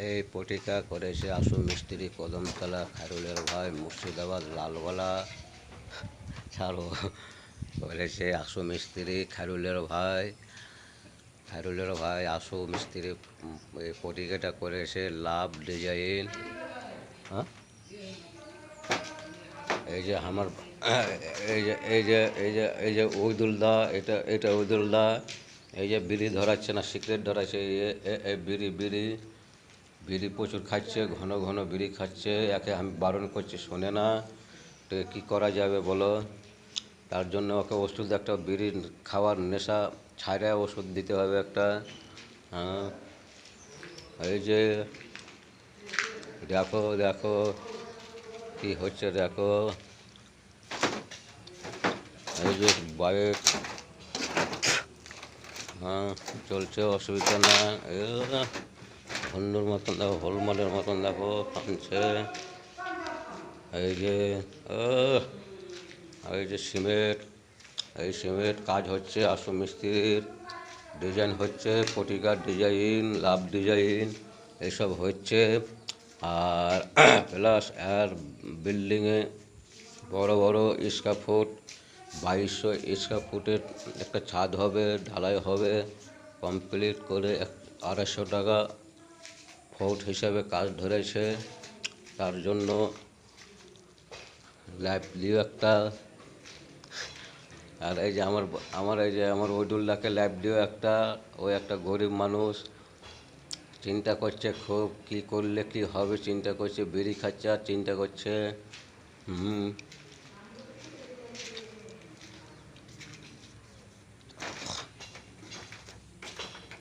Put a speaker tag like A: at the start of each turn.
A: এই পটিকা করেছে আশু মিস্ত্রি কদমতলা খায়রুলের ভাই মুর্শিদাবাদ লালগোলা ছাড়ো করেছে আশু মিস্ত্রি খায়রুলের ভাই আশু মিস্ত্রি এই পটিকাটা করেছে লাভ ডিজাইন। হ্যাঁ, এই যে আমার এই যে ওইদুলদা, এটা ওইদুলদা, এই যে বিড়ি ধরাচ্ছে না সিগারেট ধরাচ্ছে, এই বিড়ি বিড়ি বিড়ি প্রচুর খাচ্ছে, ঘন ঘন বিড়ি খাচ্ছে, একে আমি বারণ করছি শোনে না। তো কী করা যাবে বলো? তার জন্য ওকে ওষুধ, একটা বিড়ি খাওয়ার নেশা ছাড়া ওষুধ দিতে হবে একটা। হ্যাঁ, এই যে দেখো দেখো কী হচ্ছে দেখো, এই যে বাইক, হ্যাঁ চলছে, অসুবিধা না। হন্ডুর মতন দেখো, হলমালের মতন দেখো টানছে। এই যে এই যে সিমেন্ট, এই সিমেন্ট কাজ হচ্ছে, আশু মিস্ত্রির ডিজাইন হচ্ছে, পটিকার ডিজাইন, লাভ ডিজাইন এসব হচ্ছে। আর প্লাস আর বিল্ডিংয়ে বড় বড় স্কোয়ার ফুট, 2200 স্কোয়ার ফুটের একটা ছাদ হবে, ঢালাই হবে, কমপ্লিট করে 250 টাকা ফুট হিসাবে কাজ ধরেছে। তার জন্য লাইভ দিও একটা। আর এই যে আমার ওইদুল্লাহকে লাইভ দিও একটা। ওই একটা গরিব মানুষ, চিন্তা করছে খুব, কি করলে কি হবে চিন্তা করছে, বিড়ি খাচ্ছে আর চিন্তা করছে।